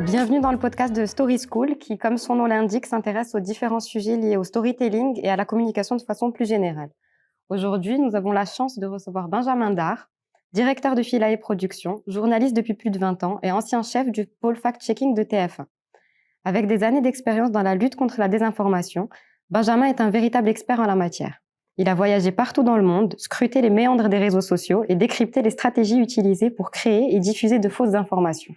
Bienvenue dans le podcast de Story School qui, comme son nom l'indique, s'intéresse aux différents sujets liés au storytelling et à la communication de façon plus générale. Aujourd'hui, nous avons la chance de recevoir Benjamin Dard, directeur de Philae Productions, journaliste depuis plus de 20 ans et ancien chef du pôle fact-checking de TF1. Avec des années d'expérience dans la lutte contre la désinformation, Benjamin est un véritable expert en la matière. Il a voyagé partout dans le monde, scruté les méandres des réseaux sociaux et décrypté les stratégies utilisées pour créer et diffuser de fausses informations.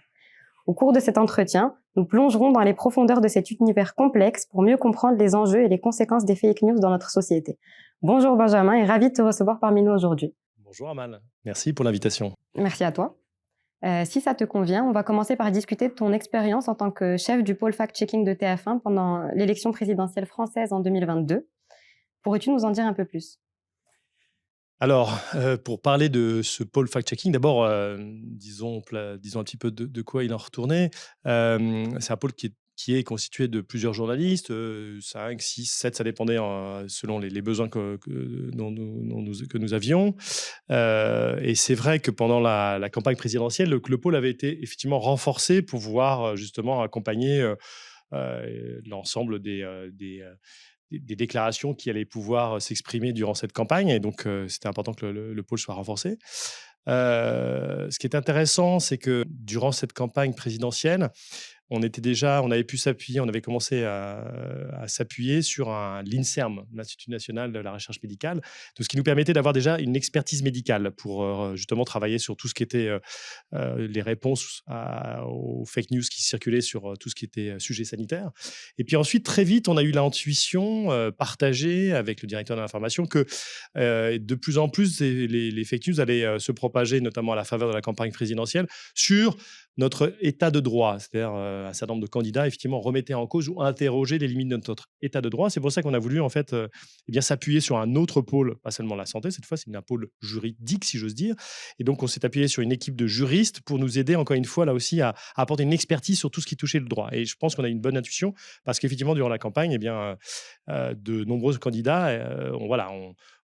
Au cours de cet entretien, nous plongerons dans les profondeurs de cet univers complexe pour mieux comprendre les enjeux et les conséquences des fake news dans notre société. Bonjour Benjamin et ravi de te recevoir parmi nous aujourd'hui. Bonjour Amal, merci pour l'invitation. Merci à toi. Si ça te convient, on va commencer par discuter de ton expérience en tant que chef du pôle fact-checking de TF1 pendant l'élection présidentielle française en 2022. Pourrais-tu nous en dire un peu plus ? Alors, pour parler de ce pôle fact-checking, d'abord, disons un petit peu de quoi il en retournait. C'est un pôle qui est constitué de plusieurs journalistes, 5, 6, 7, ça dépendait selon les besoins que nous avions. Et c'est vrai que pendant la campagne présidentielle, le pôle avait été effectivement renforcé pour pouvoir justement accompagner l'ensemble des déclarations qui allaient pouvoir s'exprimer durant cette campagne. Et donc, c'était important que le pôle soit renforcé. Ce qui est intéressant, c'est que durant cette campagne présidentielle, on avait pu s'appuyer, on avait commencé à s'appuyer sur l'INSERM, l'Institut national de la recherche médicale, tout ce qui nous permettait d'avoir déjà une expertise médicale pour justement travailler sur tout ce qui était les réponses aux fake news qui circulaient sur tout ce qui était sujet sanitaire. Et puis ensuite, très vite, on a eu l'intuition partagée avec le directeur de l'information que de plus en plus, les fake news allaient se propager, notamment à la faveur de la campagne présidentielle, sur notre état de droit. C'est-à-dire, un certain nombre de candidats, effectivement, remettaient en cause ou interrogeaient les limites de notre état de droit. C'est pour ça qu'on a voulu, en fait, s'appuyer sur un autre pôle, pas seulement la santé, cette fois, c'est un pôle juridique, si j'ose dire. Et donc, on s'est appuyé sur une équipe de juristes pour nous aider, encore une fois, là aussi, à apporter une expertise sur tout ce qui touchait le droit. Et je pense qu'on a une bonne intuition parce qu'effectivement, durant la campagne, de nombreux candidats,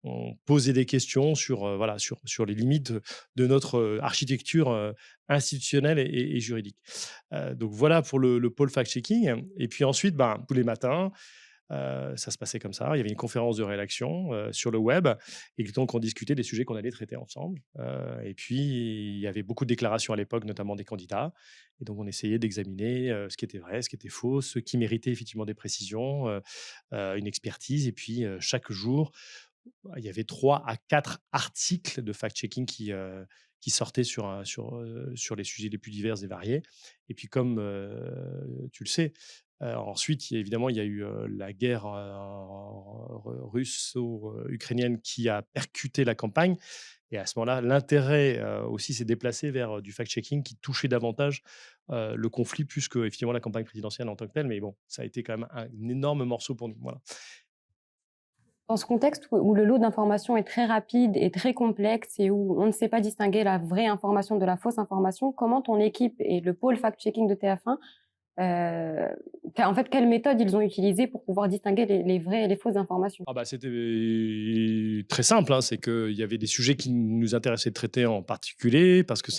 on posait des questions sur les limites de notre architecture institutionnelle et juridique. Donc voilà pour le pôle fact-checking. Et puis ensuite, tous les matins, ça se passait comme ça. Il y avait une conférence de rédaction sur le web et donc on discutait des sujets qu'on allait traiter ensemble. Et puis il y avait beaucoup de déclarations à l'époque, notamment des candidats. Et donc on essayait d'examiner ce qui était vrai, ce qui était faux, ce qui méritait effectivement des précisions, une expertise. Et puis chaque jour, il y avait 3 à 4 articles de fact-checking qui sortaient sur les sujets les plus divers et variés. Et puis comme tu le sais, ensuite, évidemment, il y a eu la guerre russo-ukrainienne qui a percuté la campagne. Et à ce moment-là, l'intérêt aussi s'est déplacé vers du fact-checking qui touchait davantage le conflit plus que effectivement la campagne présidentielle en tant que telle. Mais bon, ça a été quand même un énorme morceau pour nous. Voilà. Dans ce contexte où le lot d'informations est très rapide et très complexe et où on ne sait pas distinguer la vraie information de la fausse information, comment ton équipe et le pôle fact-checking de TF1, en fait, quelles méthodes ils ont utilisées pour pouvoir distinguer les vraies et les fausses informations ? C'était très simple, hein, c'est qu'il y avait des sujets qui nous intéressaient de traiter en particulier parce que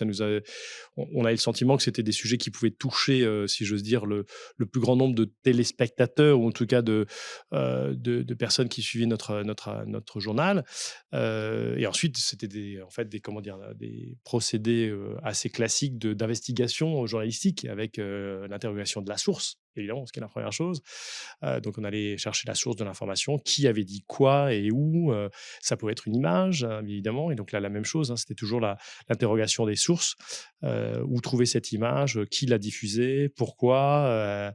on avait le sentiment que c'était des sujets qui pouvaient toucher, si j'ose dire, le plus grand nombre de téléspectateurs ou en tout cas de personnes qui suivaient notre journal. Et ensuite, c'était des procédés assez classiques d'investigation journalistique avec l'interrogation de la source, évidemment, ce qui est la première chose. Donc, on allait chercher la source de l'information, qui avait dit quoi et où. Ça pouvait être une image, hein, évidemment. Et donc là, la même chose, hein, c'était toujours l'interrogation des sources. Où trouver cette image, qui l'a diffusée, pourquoi.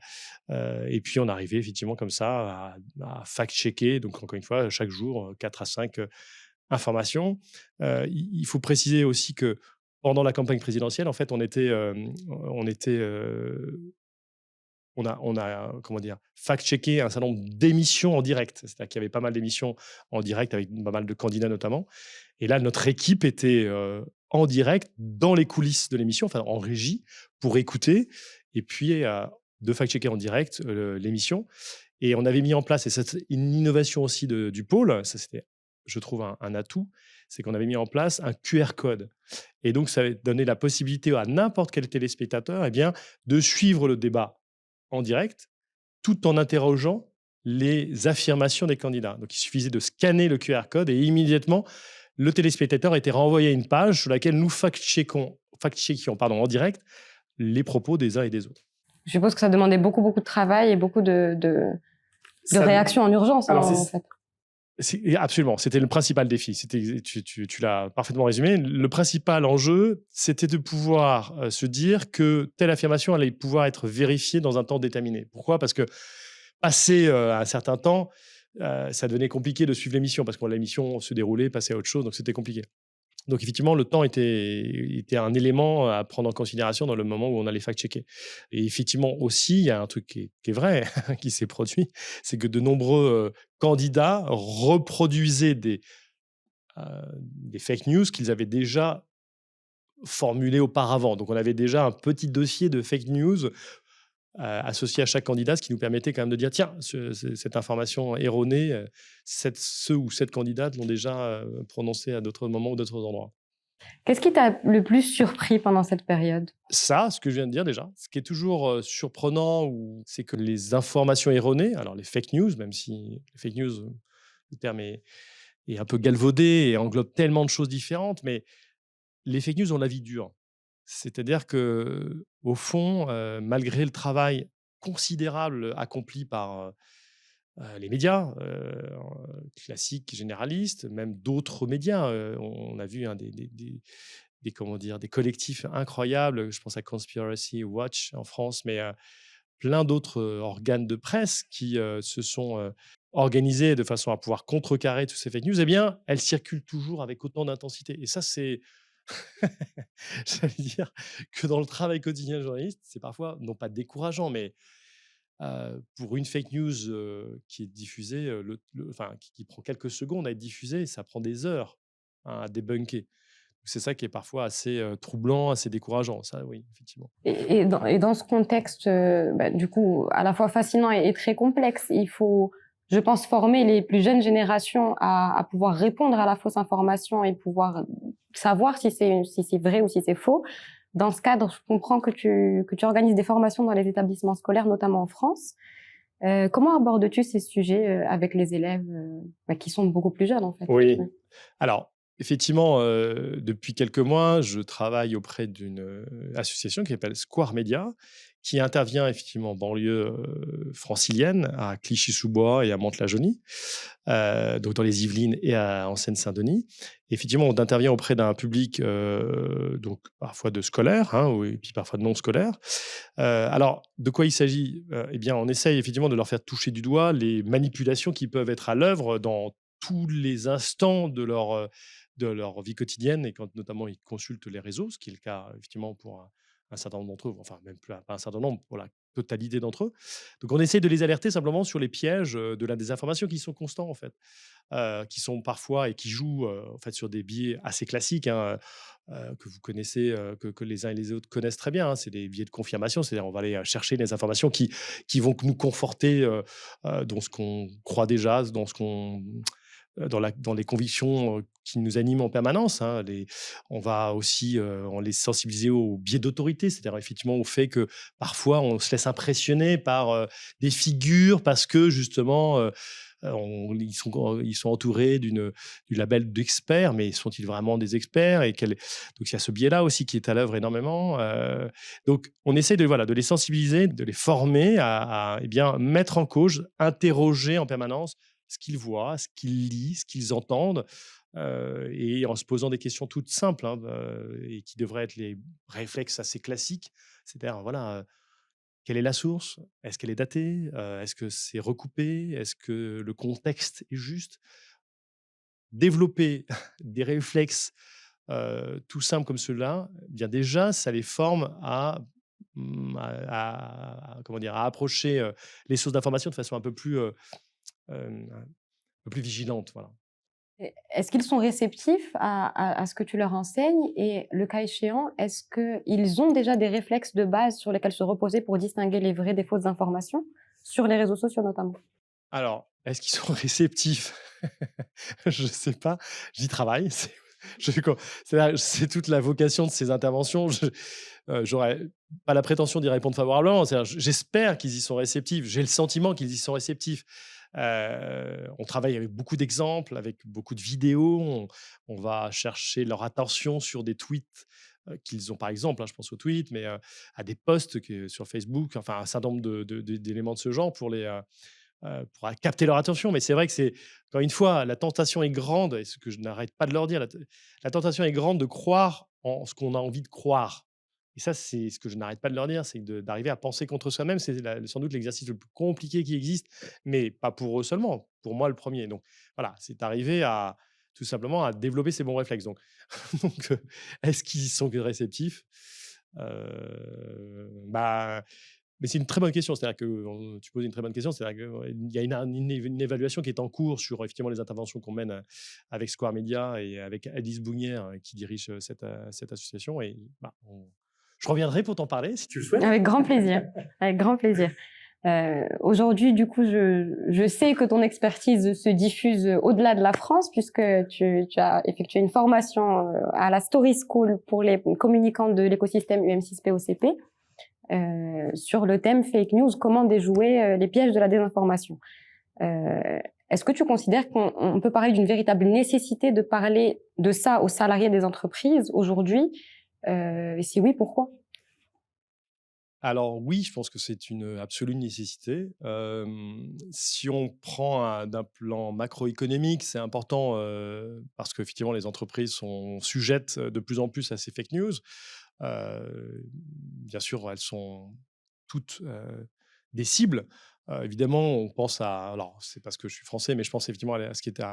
Et puis, on arrivait effectivement comme ça à fact-checker. Donc, encore une fois, chaque jour, 4 à 5 informations. Il faut préciser aussi que pendant la campagne présidentielle, en fait, on a comment dire, fact-checké un certain nombre d'émissions en direct. C'est-à-dire qu'il y avait pas mal d'émissions en direct avec pas mal de candidats notamment. Et là, notre équipe était en direct dans les coulisses de l'émission, enfin en régie, pour écouter et puis de fact-checker en direct l'émission. Et on avait mis en place, et c'est une innovation aussi du pôle, ça c'était je trouve, un atout, c'est qu'on avait mis en place un QR code. Et donc, ça avait donné la possibilité à n'importe quel téléspectateur de suivre le débat en direct tout en interrogeant les affirmations des candidats. Donc, il suffisait de scanner le QR code et immédiatement, le téléspectateur était renvoyé à une page sur laquelle nous fact-checkions en direct les propos des uns et des autres. Je suppose que ça demandait beaucoup, beaucoup de travail et beaucoup de Ça- réactions en urgence, Alors, en fait. Absolument, c'était le principal défi. Tu l'as parfaitement résumé. Le principal enjeu, c'était de pouvoir se dire que telle affirmation allait pouvoir être vérifiée dans un temps déterminé. Pourquoi ? Parce que passé un certain temps, ça devenait compliqué de suivre l'émission parce que l'émission se déroulait, passait à autre chose, donc c'était compliqué. Donc effectivement, le temps était un élément à prendre en considération dans le moment où on allait fact-checker. Et effectivement aussi, il y a un truc qui est vrai, qui s'est produit, c'est que de nombreux candidats reproduisaient des fake news qu'ils avaient déjà formulées auparavant. Donc on avait déjà un petit dossier de fake news associé à chaque candidat, ce qui nous permettait quand même de dire, tiens, cette information erronée, ce ou cette candidate l'ont déjà prononcée à d'autres moments ou d'autres endroits. Qu'est-ce qui t'a le plus surpris pendant cette période? Ça, ce que je viens de dire déjà, ce qui est toujours surprenant, c'est que les informations erronées, alors les fake news, même si les fake news, le terme est un peu galvaudé et englobe tellement de choses différentes, mais les fake news ont la vie dure. C'est-à-dire que, au fond, malgré le travail considérable accompli par les médias classiques, généralistes, même d'autres médias, on a vu des collectifs incroyables. Je pense à Conspiracy Watch en France, mais plein d'autres organes de presse qui se sont organisés de façon à pouvoir contrecarrer tous ces fake news. Eh bien, elles circulent toujours avec autant d'intensité. Et ça, c'est j'allais dire que dans le travail quotidien de journaliste, c'est parfois, non pas décourageant, mais pour une fake news qui est diffusée, qui prend quelques secondes à être diffusée, ça prend des heures à débunker. C'est ça qui est parfois assez troublant, assez décourageant, ça oui, effectivement. Et dans ce contexte, du coup, à la fois fascinant et très complexe, il faut, je pense, former les plus jeunes générations à pouvoir répondre à la fausse information et pouvoir savoir si c'est vrai ou si c'est faux. Dans ce cadre, je comprends que tu organises des formations dans les établissements scolaires, notamment en France. Comment abordes-tu ces sujets avec les élèves qui sont beaucoup plus jeunes, en fait? Oui. Alors, effectivement, depuis quelques mois, je travaille auprès d'une association qui s'appelle Square Media, qui intervient effectivement en banlieue francilienne, à Clichy-sous-Bois et à Mantes-la-Jolie, donc dans les Yvelines et en Seine-Saint-Denis. Effectivement, on intervient auprès d'un public donc parfois de scolaires, et puis parfois de non scolaires. Alors, de quoi il s'agit ? Eh bien, on essaye effectivement de leur faire toucher du doigt les manipulations qui peuvent être à l'œuvre dans tous les instants de leur vie quotidienne et quand notamment ils consultent les réseaux, ce qui est le cas effectivement pour un certain nombre d'entre eux, enfin même pas un certain nombre, pour la totalité d'entre eux. Donc on essaye de les alerter simplement sur les pièges de la désinformation qui sont constants en fait, qui sont parfois et qui jouent en fait sur des biais assez classiques que vous connaissez, que les uns et les autres connaissent très bien. C'est des biais de confirmation, c'est-à-dire on va aller chercher des informations qui vont nous conforter dans ce qu'on croit déjà, dans ce qu'on dans les convictions qui nous animent en permanence. On va aussi on les sensibiliser aux biais d'autorité, c'est-à-dire effectivement au fait que parfois on se laisse impressionner par des figures parce que justement ils sont entourés du label d'experts, mais sont-ils vraiment des experts donc il y a ce biais-là aussi qui est à l'œuvre énormément. Donc on essaie de les sensibiliser, de les former à mettre en cause, interroger en permanence ce qu'ils voient, ce qu'ils lisent, ce qu'ils entendent, et en se posant des questions toutes simples et qui devraient être les réflexes assez classiques. C'est-à-dire, voilà, quelle est la source? Est-ce qu'elle est datée? Est-ce que c'est recoupé? Est-ce que le contexte est juste? Développer des réflexes tout simples comme ceux-là, eh bien déjà, ça les forme comment dire, à approcher les sources d'information de façon un peu plus vigilante, voilà. Est-ce qu'ils sont réceptifs à ce que tu leur enseignes et le cas échéant, est-ce qu'ils ont déjà des réflexes de base sur lesquels se reposer pour distinguer les vraies des fausses informations, sur les réseaux sociaux notamment? Alors, Est-ce qu'ils sont réceptifs? Je sais pas, j'y travaille. Je c'est toute la vocation de ces interventions. J'aurais pas la prétention d'y répondre favorablement. C'est-à-dire, j'espère qu'ils y sont réceptifs. J'ai le sentiment qu'ils y sont réceptifs. On travaille avec beaucoup d'exemples, avec beaucoup de vidéos. On va chercher leur attention sur des tweets, qu'ils ont par exemple, hein, je pense aux tweets, mais à des posts sur Facebook, enfin un certain nombre d'éléments de ce genre pour capter leur attention. Mais c'est vrai que c'est, encore une fois, la tentation est grande, et ce que je n'arrête pas de leur dire, la tentation est grande de croire en ce qu'on a envie de croire. Et ça, c'est ce que je n'arrête pas de leur dire, c'est d'arriver à penser contre soi-même. C'est sans doute l'exercice le plus compliqué qui existe, mais pas pour eux seulement, pour moi le premier. Donc voilà, c'est arriver à tout simplement à développer ces bons réflexes. Donc, est-ce qu'ils sont réceptifs? Bah, mais c'est une très bonne question. C'est-à-dire que tu poses une très bonne question. C'est-à-dire qu'il y a une évaluation qui est en cours sur effectivement les interventions qu'on mène avec Square Media et avec Alice Bougnière qui dirige cette association. Et bah, je reviendrai pour t'en parler si tu le souhaites. Avec grand plaisir, avec grand plaisir. Aujourd'hui, du coup, je sais que ton expertise se diffuse au-delà de la France, puisque tu as effectué une formation à la Story School pour les communicants de l'écosystème UM6POCP sur le thème fake news, comment déjouer les pièges de la désinformation. Est-ce que tu considères qu'on peut parler d'une véritable nécessité de parler de ça aux salariés des entreprises aujourd'hui? Et si oui, pourquoi? Alors oui, je pense que c'est une absolue nécessité. Si on prend d'un plan macroéconomique, c'est important parce qu'effectivement, les entreprises sont sujettes de plus en plus à ces fake news. Bien sûr, elles sont toutes des cibles. Évidemment, on pense à, alors c'est parce que je suis français, mais je pense effectivement à ce qui était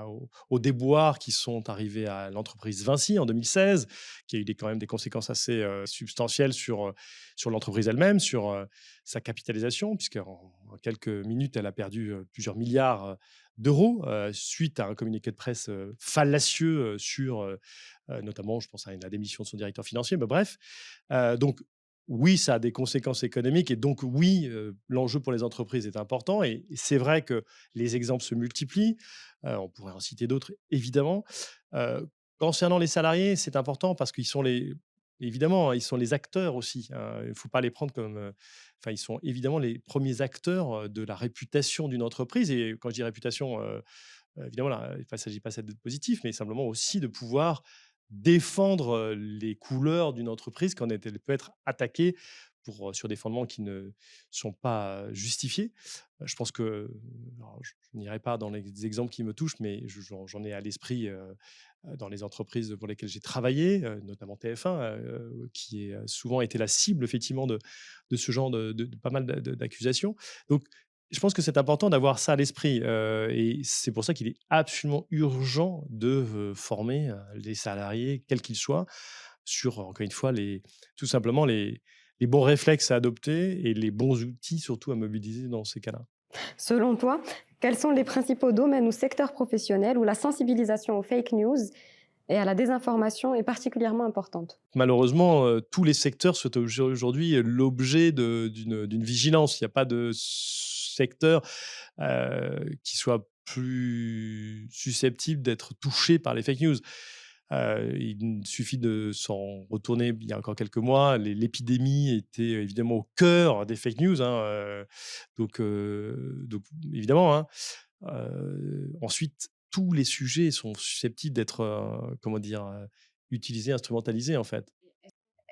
aux déboires qui sont arrivés à l'entreprise Vinci en 2016, qui a eu quand même des conséquences assez substantielles sur l'entreprise elle-même, sur sa capitalisation, puisqu'en quelques minutes, elle a perdu plusieurs milliards d'euros suite à un communiqué de presse fallacieux sur, notamment, je pense à la démission de son directeur financier. Mais bref, donc oui, ça a des conséquences économiques et donc oui, l'enjeu pour les entreprises est important et c'est vrai que les exemples se multiplient. On pourrait en citer d'autres évidemment. Concernant les salariés, c'est important parce qu'ils sont évidemment, ils sont les acteurs aussi, hein. Il ne faut pas les prendre comme, enfin, ils sont évidemment les premiers acteurs, de la réputation d'une entreprise et quand je dis réputation, évidemment là, il ne s'agit pas d'être positif, mais simplement aussi de pouvoir défendre, les couleurs d'une entreprise quand elle peut être attaquée sur des fondements qui ne sont pas justifiés. Je pense que, alors je n'irai pas dans les exemples qui me touchent, mais j'en ai à l'esprit, dans les entreprises pour lesquelles j'ai travaillé, notamment TF1, qui a souvent été la cible effectivement de ce genre de pas mal d'accusations. Donc je pense que c'est important d'avoir ça à l'esprit, et c'est pour ça qu'il est absolument urgent de, former, les salariés, quels qu'ils soient, sur, encore une fois, tout simplement les bons réflexes à adopter et les bons outils surtout à mobiliser dans ces cas-là. Selon toi, quels sont les principaux domaines ou secteurs professionnels où la sensibilisation aux fake news et à la désinformation est particulièrement importante? Malheureusement, tous les secteurs sont aujourd'hui l'objet d'une vigilance. Il n'y a pas de secteur, qui soit plus susceptible d'être touché par les fake news. Il suffit de s'en retourner il y a encore quelques mois, l'épidémie était évidemment au cœur des fake news, hein, donc évidemment, hein. Ensuite, tous les sujets sont susceptibles d'être, comment dire? Utilisés, instrumentalisés, en fait.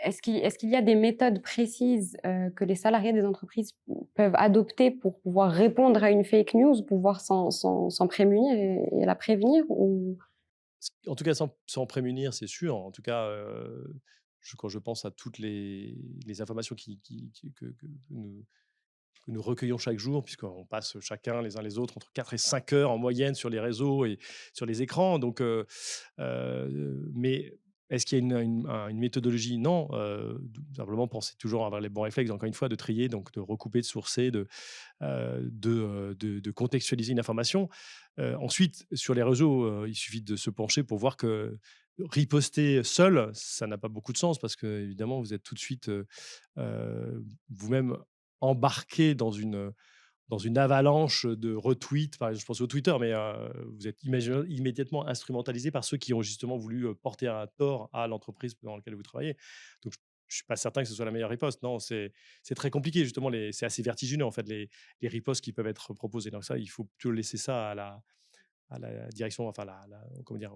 Est-ce qu'il y a des méthodes précises que les salariés des entreprises peuvent adopter pour pouvoir répondre à une fake news, pouvoir s'en prémunir et la prévenir ou... En tout cas, sans prémunir, c'est sûr. En tout cas, quand je pense à toutes les informations que nous recueillons chaque jour, puisqu'on passe chacun les uns les autres entre 4 et 5 heures en moyenne sur les réseaux et sur les écrans. Donc, mais est-ce qu'il y a une méthodologie? Non, simplement penser toujours à avoir les bons réflexes, encore une fois, de trier, donc de recouper, de sourcer, de contextualiser une information. Ensuite, sur les réseaux, il suffit de se pencher pour voir que riposter seul, ça n'a pas beaucoup de sens parce que évidemment, vous êtes tout de suite vous-même embarqué dans une avalanche de retweets, par exemple, je pense au Twitter, mais vous êtes immédiatement instrumentalisé par ceux qui ont justement voulu porter un tort à l'entreprise dans laquelle vous travaillez. Donc, je ne suis pas certain que ce soit la meilleure riposte. Non, c'est très compliqué, justement. C'est assez vertigineux, en fait, les ripostes qui peuvent être proposées. Donc, ça, il faut plutôt laisser ça à la direction, enfin, comment dire,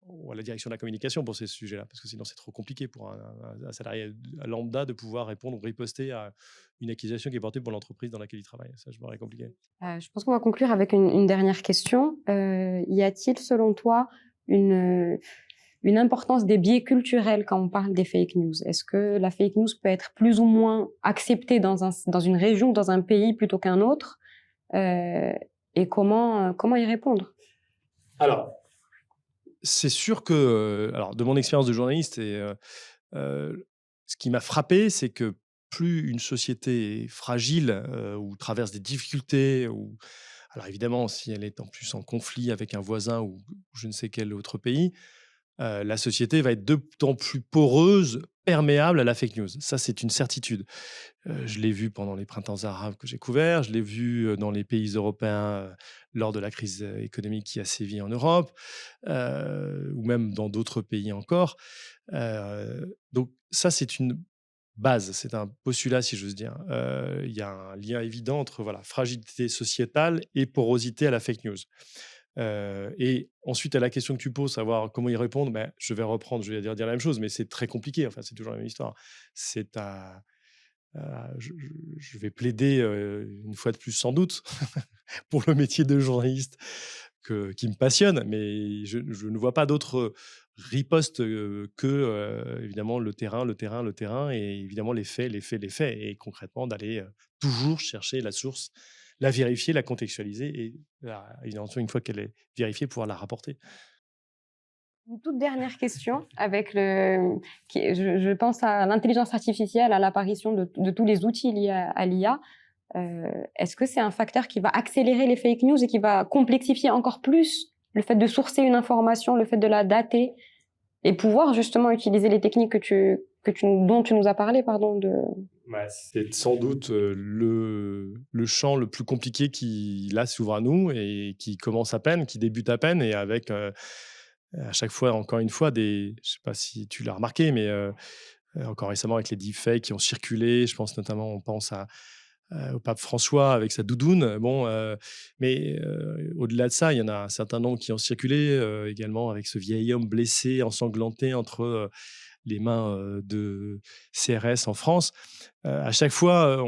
ou à la direction de la communication pour ces sujets-là, parce que sinon c'est trop compliqué pour un salarié lambda de pouvoir répondre ou riposter à une accusation qui est portée pour l'entreprise dans laquelle il travaille. Ça, je me paraît compliqué. Je pense qu'on va conclure avec une dernière question. Y a-t-il, selon toi, une importance des biais culturels quand on parle des fake news? Est-ce que la fake news peut être plus ou moins acceptée dans une région, dans un pays plutôt qu'un autre? Et comment y répondre? Alors, c'est sûr que, alors, de mon expérience de journaliste, ce qui m'a frappé, c'est que plus une société est fragile ou traverse des difficultés, alors évidemment, si elle est en plus en conflit avec un voisin ou je ne sais quel autre pays, la société va être d'autant plus poreuse, perméable à la fake news. Ça, c'est une certitude. Je l'ai vu pendant les printemps arabes que j'ai couverts, je l'ai vu dans les pays européens lors de la crise économique qui a sévi en Europe, ou même dans d'autres pays encore. Donc ça, c'est une base, c'est un postulat, si j'ose dire. Il y a un lien évident entre voilà, fragilité sociétale et porosité à la fake news. Et ensuite, à la question que tu poses, savoir comment y répondre, ben, je vais dire la même chose, mais c'est très compliqué. Enfin, c'est toujours la même histoire. C'est à je vais plaider, une fois de plus sans doute, pour le métier de journaliste qui me passionne, mais je ne vois pas d'autre riposte, évidemment le terrain et évidemment les faits et concrètement d'aller, toujours chercher la source, la vérifier, la contextualiser et évidemment une fois qu'elle est vérifiée, pouvoir la rapporter. Une toute dernière question avec je pense à l'intelligence artificielle, à l'apparition de tous les outils liés à l'IA. Est-ce que c'est un facteur qui va accélérer les fake news et qui va complexifier encore plus le fait de sourcer une information, le fait de la dater et pouvoir justement utiliser les techniques dont tu nous as parlé, pardon, Ouais, c'est sans doute le champ le plus compliqué qui là s'ouvre à nous et qui commence à peine, qui débute à peine et avec à chaque fois, encore une fois, je sais pas si tu l'as remarqué, mais encore récemment avec les deepfakes qui ont circulé, je pense notamment, on pense au pape François avec sa doudoune. Bon, mais au-delà de ça, il y en a un certain nombre qui ont circulé également avec ce vieil homme blessé, ensanglanté entre les mains de CRS en France. À chaque fois,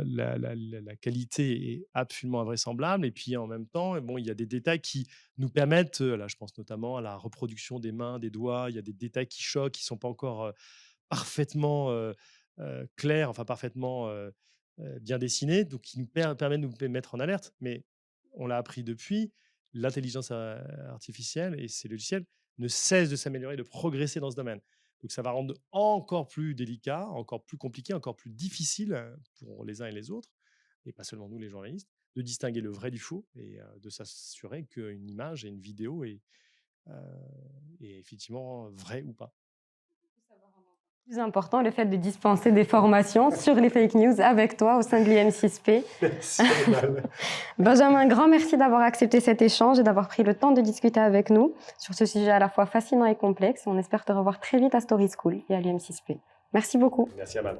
la qualité est absolument invraisemblable. Et puis en même temps, bon, il y a des détails qui nous permettent, là je pense notamment à la reproduction des mains, des doigts, il y a des détails qui choquent, qui ne sont pas encore parfaitement clairs, enfin parfaitement bien dessinés, donc qui nous permettent de nous mettre en alerte. Mais on l'a appris depuis, l'intelligence artificielle et ces logiciels ne cessent de s'améliorer, de progresser dans ce domaine. Donc ça va rendre encore plus délicat, encore plus compliqué, encore plus difficile pour les uns et les autres, et pas seulement nous les journalistes, de distinguer le vrai du faux et de s'assurer qu'une image et une vidéo euh, est effectivement vraie ou pas. plus important, le fait de dispenser des formations sur les fake news avec toi au sein de l'IM6P. Merci, Benjamin, grand merci d'avoir accepté cet échange et d'avoir pris le temps de discuter avec nous sur ce sujet à la fois fascinant et complexe. On espère te revoir très vite à Story School et à l'IM6P. Merci beaucoup. Merci, Amal.